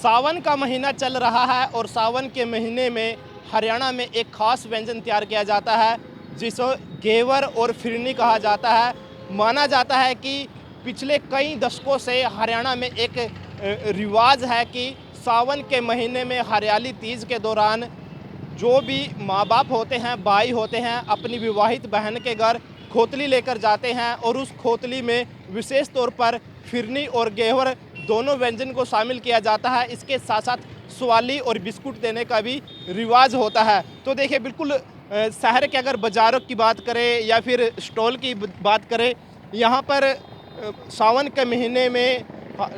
सावन का महीना चल रहा है और सावन के महीने में हरियाणा में एक खास व्यंजन तैयार किया जाता है जिसे घेवर और फिरनी कहा जाता है। माना जाता है कि पिछले कई दशकों से हरियाणा में एक रिवाज है कि सावन के महीने में हरियाली तीज के दौरान जो भी माँ बाप होते हैं, भाई होते हैं, अपनी विवाहित बहन के घर खोतली लेकर जाते हैं और उस खोतली में विशेष तौर पर फिरनी और घेवर दोनों व्यंजन को शामिल किया जाता है। इसके साथ साथ स्वाली और बिस्कुट देने का भी रिवाज होता है। तो देखिए बिल्कुल शहर के अगर बाज़ारों की बात करें या फिर स्टॉल की बात करें, यहाँ पर सावन के महीने में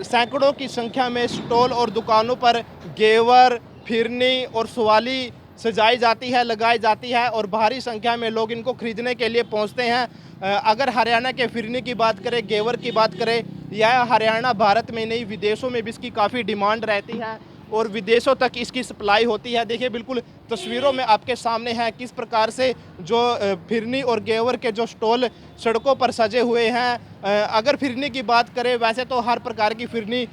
सैकड़ों की संख्या में स्टॉल और दुकानों पर घेवर, फिरनी और स्वाली सजाई जाती है, लगाई जाती है और भारी संख्या में लोग इनको खरीदने के लिए पहुंचते हैं। अगर हरियाणा के फिरनी की बात करें, घेवर की बात करें, यह हरियाणा भारत में नहीं विदेशों में भी इसकी काफ़ी डिमांड रहती है और विदेशों तक इसकी सप्लाई होती है। देखिए बिल्कुल तस्वीरों में आपके सामने है किस प्रकार से जो फिरनी और घेवर के जो स्टॉल सड़कों पर सजे हुए हैं। अगर फिरनी की बात करें, वैसे तो हर प्रकार की फिरनी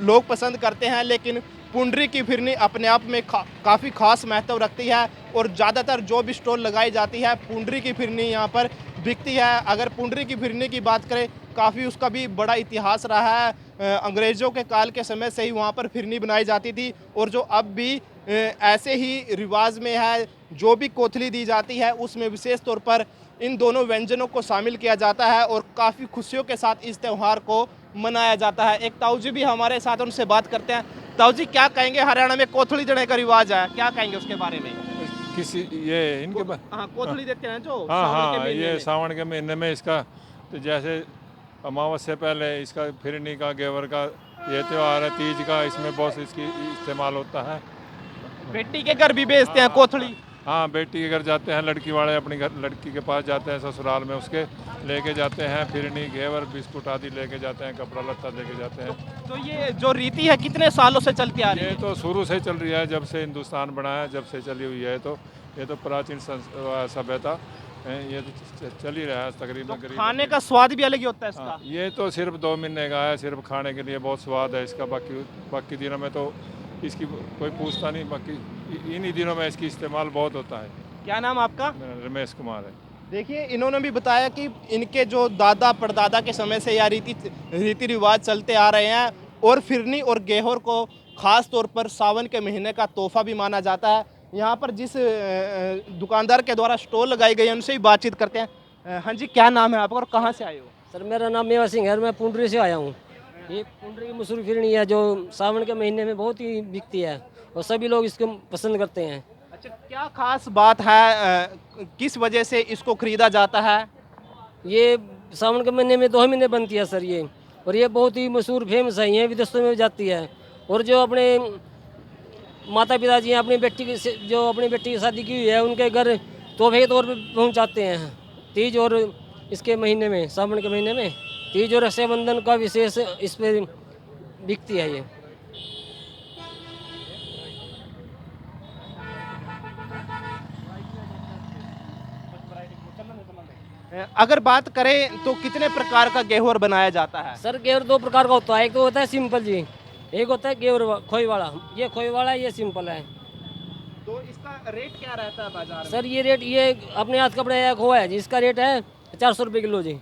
लोग पसंद करते हैं, लेकिन पुंडरी की फिरनी अपने आप में काफ़ी खास महत्व रखती है और ज़्यादातर जो भी स्टॉल लगाई जाती है पुंडरी की फिरनी यहाँ पर बिकती है। अगर पुंडरी की फिरनी की बात करें, काफ़ी उसका भी बड़ा इतिहास रहा है। अंग्रेज़ों के काल के समय से ही वहाँ पर फिरनी बनाई जाती थी और जो अब भी ऐसे ही रिवाज में है, जो भी कोथली दी जाती है उसमें विशेष तौर पर इन दोनों व्यंजनों को शामिल किया जाता है और काफ़ी खुशियों के साथ इस त्यौहार को मनाया जाता है। एक ताऊ जी भी हमारे साथ, उनसे बात करते हैं। ताऊ जी क्या कहेंगे, हरियाणा में कोथली देने का रिवाज है, क्या कहेंगे उसके बारे में? किसी ये इनके हाँ, कोथली देते हैं जो हाँ सावन के हाँ, महीने ये में। सावन के महीने में इसका तो जैसे अमावस से पहले इसका फिरनी का, घेवर का ये त्यौहार है, तीज का, इसमें बहुत इसकी इस्तेमाल होता है। बेटी के घर भी बेचते हैं कोथली। हाँ, बेटी के घर जाते हैं, लड़की वाले अपनी घर लड़की के पास जाते हैं, ससुराल में उसके लेके जाते हैं फिरनी, घेवर, बिस्कुट आदि लेके जाते हैं, कपड़ा लत्ता लेके जाते हैं। तो ये जो रीति है कितने सालों से चलती आ रही ये है? तो शुरू से चल रही है, जब से हिंदुस्तान बना है, जब से चली हुई है। तो ये तो प्राचीन सभ्यता है, ये तो चल ही रहा है तकरीबन तो करीबन। खाने का स्वाद भी अलग ही होता है इसका। हाँ, ये तो सिर्फ 2 महीने का है, सिर्फ खाने के लिए बहुत स्वाद है इसका। बाकी दिनों में तो इसकी कोई पूछता नहीं, बाकी इन्हीं दिनों में इसकी इस्तेमाल बहुत होता है। क्या नाम आपका? मेरा रमेश कुमार है। देखिए इन्होंने भी बताया कि इनके जो दादा परदादा के समय से यह रीति रिवाज चलते आ रहे हैं और फिरनी और घेवर को खास तौर पर सावन के महीने का तोहफा भी माना जाता है। यहाँ पर जिस दुकानदार के द्वारा स्टॉल लगाई गई है उनसे ही बातचीत करते हैं। हाँ जी, क्या नाम है आपका और कहाँ से आए हो? सर मेरा नाम मेवा सिंह है, मैं पुंडरी से आया हूँ। ये पुंडरी की मशहूर फिरनी है जो सावन के महीने में बहुत ही बिकती है और सभी लोग इसको पसंद करते हैं। अच्छा, क्या खास बात है, किस वजह से इसको खरीदा जाता है? ये सावन के महीने में 2 महीने बनती है सर ये, और ये बहुत ही मशहूर फेमस है, ये विदेशों में जाती है। और जो अपने माता पिता जी हैं अपनी बेटी की जो अपनी बेटी की शादी की हुई है उनके घर तोहफे के तौर पर पहुँचाते हैं। तीज और इसके महीने में, सावन के महीने में तीज और रक्षाबंधन का विशेष इस पर बिकती है ये। अगर बात करें तो कितने प्रकार का घेवर बनाया जाता है? सर घेवर 2 प्रकार का होता है, एक तो होता है सिंपल जी, एक होता है घेवर खोई वाला। ये खोई वाला है, ये सिंपल है। तो इसका रेट क्या रहता है बाजार में? सर ये रेट, ये अपने हाथ कपड़े या खोआ है जी, इसका रेट है 400 रुपये किलो जी।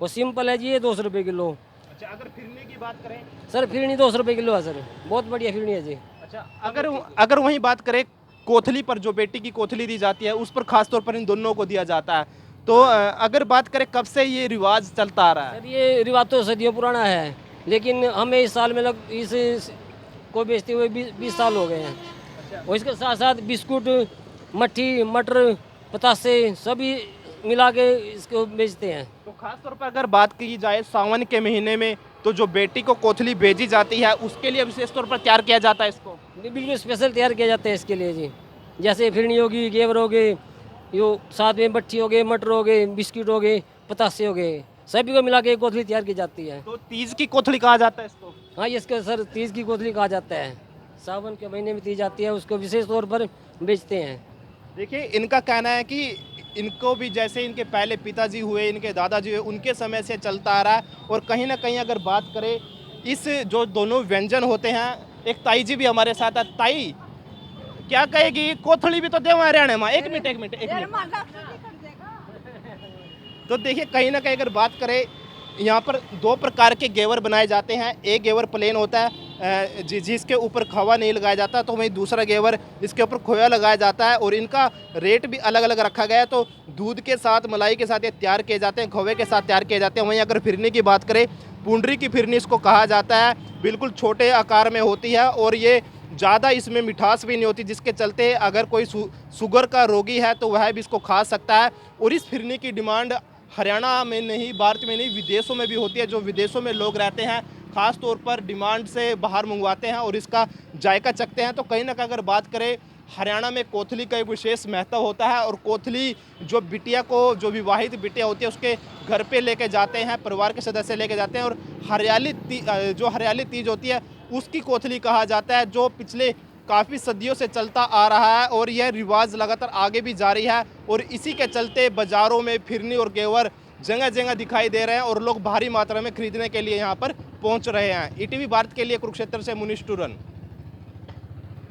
वो सिंपल है जी, ये 200 रुपये किलो। अच्छा, अगर फिरनी की बात करें? सर फिरनी 200 रुपये किलो है सर, बहुत बढ़िया फिरनी है जी। अच्छा, अगर वहीं बात करें कोथली पर, जो बेटी की कोथली दी जाती है उस पर खास तौर पर इन दोनों को दिया जाता है। तो अगर बात करें कब से ये रिवाज चलता आ रहा है? सर ये रिवाज तो सदियों पुराना है, लेकिन हमें इस साल में इस को बेचते हुए 20 साल हो गए हैं। और इसके साथ साथ बिस्कुट, मट्ठी, मटर, पतासे सभी मिला के इसको बेचते हैं। तो खास तौर पर अगर बात की जाए सावन के महीने में, तो जो बेटी को कोथली भेजी जाती है उसके लिए विशेष तौर पर तैयार किया जाता है इसको। बिल्कुल स्पेशल तैयार किया जाता है इसके लिए जी। जैसे फिरनी होगी, घेवर हो गए, यो साथ में मट्ठी हो गए, मटर हो गए, बिस्किट हो गए, पतासे हो गए, सभी को मिला के एक कोथली तैयार की जाती है। तो तीज की कोथली कहा जाता है इसको? हाँ, इसको सर तीज की कोथली कहा जाता है। सावन के महीने में तीज आती है, उसको विशेष तौर पर बेचते हैं। देखिए इनका कहना है कि इनको भी जैसे इनके पहले पिताजी हुए, इनके दादाजी हुए, उनके समय से चलता आ रहा है। और कहीं ना कहीं अगर बात करें, इस जो दोनों व्यंजन होते हैं एक ताई जी भी हमारे साथ है। ताई क्या कहेगी, कोथली भी तो देव हरियाणा में। एक मिनट। तो देखिए कहीं ना कहीं अगर बात करें, यहाँ पर दो प्रकार के घेवर बनाए जाते हैं। एक घेवर प्लेन होता है जिसके ऊपर खोया नहीं लगाया जाता, तो वहीं दूसरा घेवर इसके ऊपर खोया लगाया जाता है और इनका रेट भी अलग अलग रखा गया है। तो दूध के साथ, मलाई के साथ ये तैयार किए जाते हैं, खोए के साथ तैयार किए जाते हैं। वहीं अगर फिरनी की बात करें, पुंडरी की फिरनी इसको कहा जाता है, बिल्कुल छोटे आकार में होती है और ये ज़्यादा इसमें मिठास भी नहीं होती, जिसके चलते अगर कोई शुगर का रोगी है तो वह भी इसको खा सकता है। और इस फिरनी की डिमांड हरियाणा में नहीं, भारत में नहीं, विदेशों में भी होती है। जो विदेशों में लोग रहते हैं ख़ास तौर पर डिमांड से बाहर मंगवाते हैं और इसका जायका चखते हैं। तो कहीं ना कहीं अगर बात करें, हरियाणा में कोथली का एक विशेष महत्व होता है और कोथली जो बिटिया को, जो विवाहित बिटिया होती है उसके घर पे लेके जाते हैं, परिवार के सदस्य लेके जाते हैं। और जो हरियाली तीज होती है उसकी कोथली कहा जाता है, जो पिछले काफ़ी सदियों से चलता आ रहा है और यह रिवाज लगातार आगे भी जारी है। और इसी के चलते बाज़ारों में फिरनी और घेवर जगह जगह दिखाई दे रहे हैं और लोग भारी मात्रा में खरीदने के लिए यहाँ पर पहुँच रहे हैं। ईटीवी भारत के लिए कुरुक्षेत्र से मुनीश टूरन।